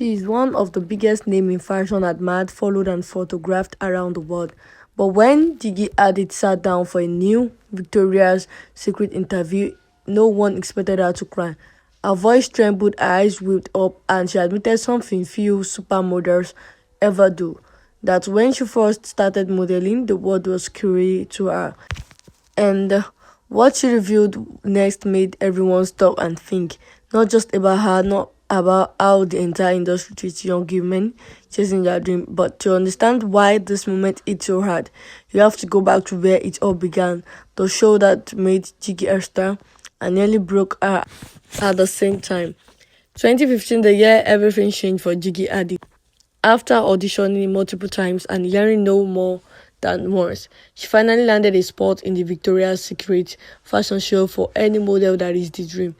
She is one of the biggest names in fashion, admired, followed and photographed around the world. But when Gigi Hadid sat down for a new Victoria's Secret interview, no one expected her to cry. Her voice trembled, her eyes welled up, and she admitted something few supermodels ever do, that when she first started modeling, the world was scary to her. And what she revealed next made everyone stop and think, not just about her, not about how the entire industry treats young women chasing their dream, but to understand why this moment hit so hard, you have to go back to where it all began, the show that made Gigi a star and nearly broke her at the same time. 2015, the year everything changed for Gigi Hadid. After auditioning multiple times and hearing no more than once, she finally landed a spot in the Victoria's Secret fashion show. For any model, that is the dream.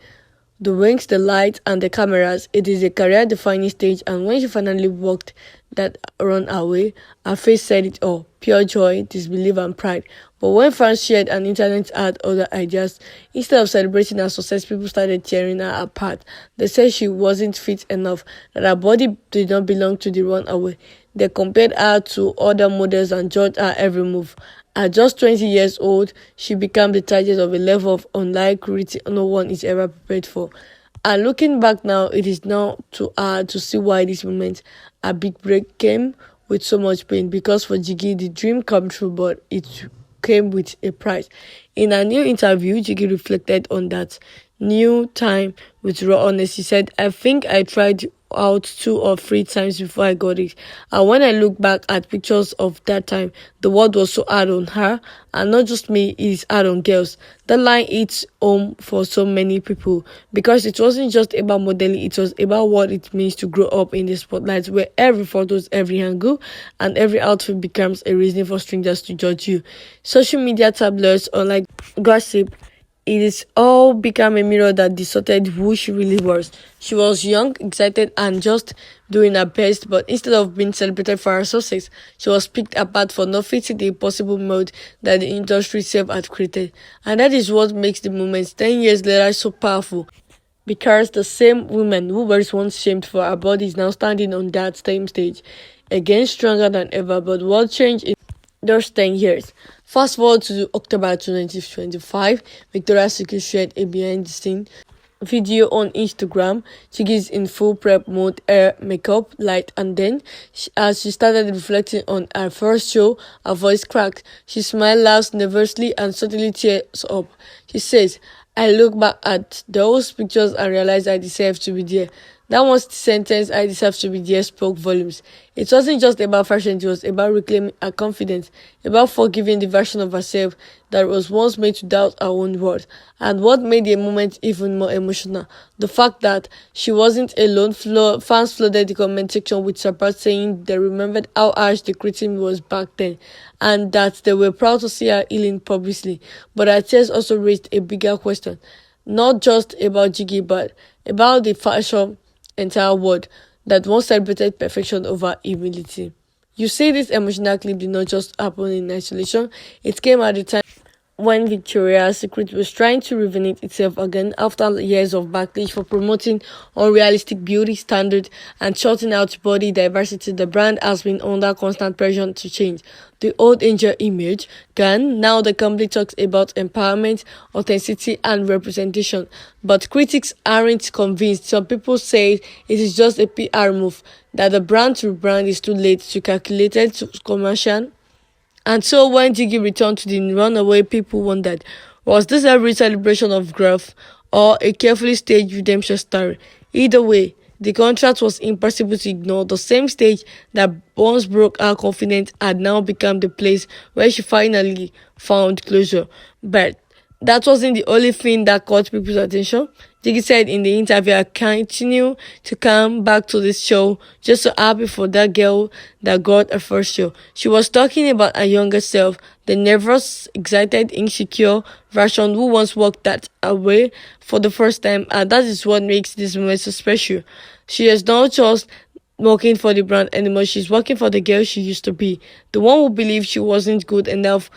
The wings, the lights, and the cameras, it is a career-defining stage, and when she finally walked that runway, her face said it all: pure joy, disbelief, and pride. But when fans shared and internet had other ideas, instead of celebrating her success, people started tearing her apart. They said she wasn't fit enough, that her body did not belong to the runway. They compared her to other models and judged her every move. At just 20 years old, she became the target of a level of online cruelty no one is ever prepared for. And looking back now, it is not too hard to see why this moment, a big break, came with so much pain. Because for Gigi, the dream came true, but it came with a price. In a new interview, Gigi reflected on that new time with raw honesty. She said, "I think I tried out 2 or 3 times before I got it. And when I look back at pictures of that time, the world was so hard on her, and not just me, it is hard on girls." That line hits home for so many people because it wasn't just about modeling, it was about what it means to grow up in the spotlight where every photo, every angle, and every outfit becomes a reason for strangers to judge you. Social media, tabloids, online gossip, it is all become a mirror that distorted who she really was. She was young, excited, and just doing her best, but instead of being celebrated for her success, she was picked apart for not fitting the impossible mold that the industry itself had created. And that is what makes the moment 10 years later so powerful. Because the same woman who was once shamed for her body is now standing on that same stage, again stronger than ever. But what changed in those 10 years? Fast forward to October 2025, Victoria's Secret shared a behind-the-scenes video on Instagram. She is in full prep mode, hair, makeup, light, and then, as she started reflecting on her first show, her voice cracked. She smiled, laughs nervously, and suddenly tears up. She says, "I look back at those pictures and realize I deserve to be there." That one sentence, "I deserve to be there," spoke volumes. It wasn't just about fashion, it was about reclaiming her confidence, about forgiving the version of herself that was once made to doubt her own worth. And what made the moment even more emotional, the fact that she wasn't alone. Fans flooded the comment section with support, saying they remembered how harsh the criticism was back then, and that they were proud to see her healing publicly. But her tears also raised a bigger question, not just about Gigi, but about the fashion entire world that once celebrated perfection over humility. You see, this emotional clip did not just happen in isolation. It came at a time when Victoria's Secret was trying to reinvent itself again after years of backlash for promoting unrealistic beauty standards and shutting out body diversity. The brand has been under constant pressure to change the old angel image. Gone. Now the company talks about empowerment, authenticity, and representation. But critics aren't convinced. Some people say it is just a PR move, that the brand to rebrand is too late, too calculated, too commercial. And so when Gigi returned to the runaway, people wondered, was this a real celebration of growth or a carefully staged redemption story? Either way, the contrast was impossible to ignore. The same stage that once broke her confidence had now become the place where she finally found closure. But that wasn't the only thing that caught people's attention. Gigi said in the interview, "I continue to come back to this show just so happy for that girl that got her first show." She was talking about her younger self, the nervous, excited, insecure version who once walked that away for the first time, and that is what makes this moment so special. She is not just working for the brand anymore, she's working for the girl she used to be, the one who believed she wasn't good enough,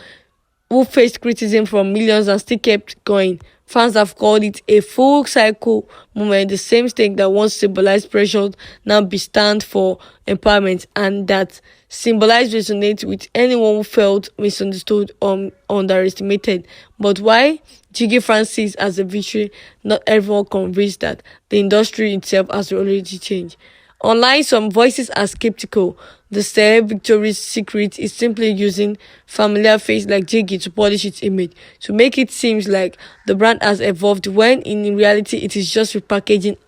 who faced criticism from millions and still kept going. Fans have called it a full cycle moment, the same thing that once symbolized pressure now be stand for empowerment, and that symbolized resonate with anyone who felt misunderstood or underestimated. But why Gigi Francis as a victory? Not everyone convinced that the industry itself has already changed. Online, some voices are skeptical. They say Victoria's Secret is simply using familiar face like Jiggy to polish its image, to make it seem like the brand has evolved when in reality it is just repackaging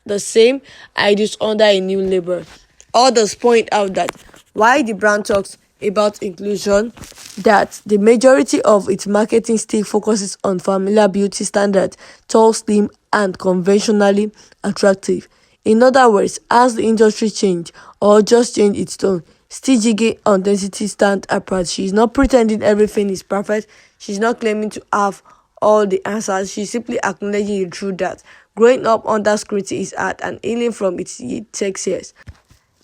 the same ideas under a new label. Others point out that while the brand talks about inclusion, that the majority of its marketing still focuses on familiar beauty standards, tall, slim, and conventionally attractive. In other words, as the industry change or just change its tone, still Gigi authenticity stand apart. She's not pretending everything is perfect. She's not claiming to have all the answers. She's simply acknowledging the truth that growing up under scrutiny is hard and healing from it takes years.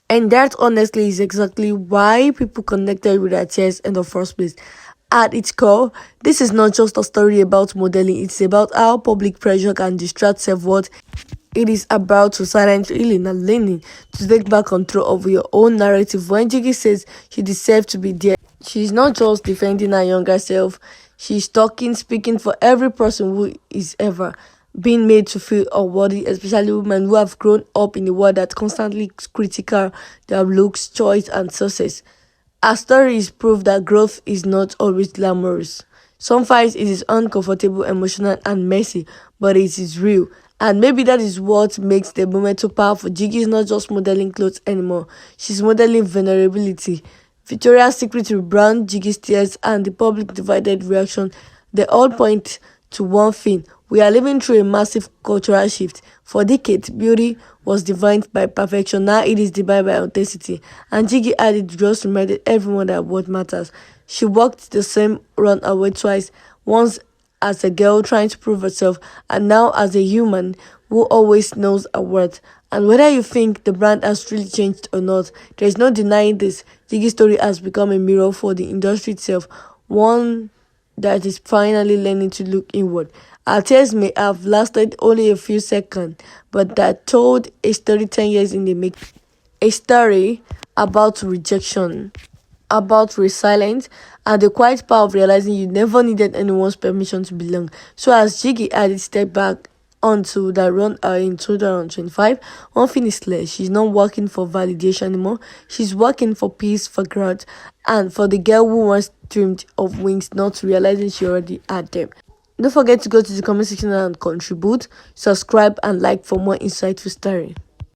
And that honestly is exactly why people connected with her tears in the first place. At its core, this is not just a story about modeling, it's about how public pressure can distract self-worth. It is about to silence healing and learning to take back control of your own narrative. When Jiggy says she deserves to be there, she's not just defending her younger self, she's talking, speaking for every person who is ever being made to feel unworthy, especially women who have grown up in a world that constantly critical their looks, choice, and success. Our story is proof that growth is not always glamorous. Sometimes it is uncomfortable, emotional, and messy, but it is real. And maybe that is what makes the moment so powerful. Gigi is not just modeling clothes anymore, she's modeling vulnerability. Victoria's Secret rebrand, Gigi's tears, and the public divided reaction, they all point to one thing. We are living through a massive cultural shift. For decades, beauty was defined by perfection. Now it is defined by authenticity. And Gigi Hadid just reminded everyone that what matters. She walked the same runaway twice, once as a girl trying to prove herself, and now as a human who always knows her worth. And whether you think the brand has really changed or not, there is no denying this. Gigi's story has become a mirror for the industry itself, one that is finally learning to look inward. Our tears may have lasted only a few seconds, but that told a story 10 years in the making. A story about rejection, about resilience, and the quiet power of realizing you never needed anyone's permission to belong. So as Gigi Hadid stepped back onto the run in 2025, one thing is clear, she's not working for validation anymore. She's working for peace, for growth, and for the girl who once dreamed of wings, not realizing she already had them. Don't forget to go to the comment section and contribute, subscribe, and like for more insightful story.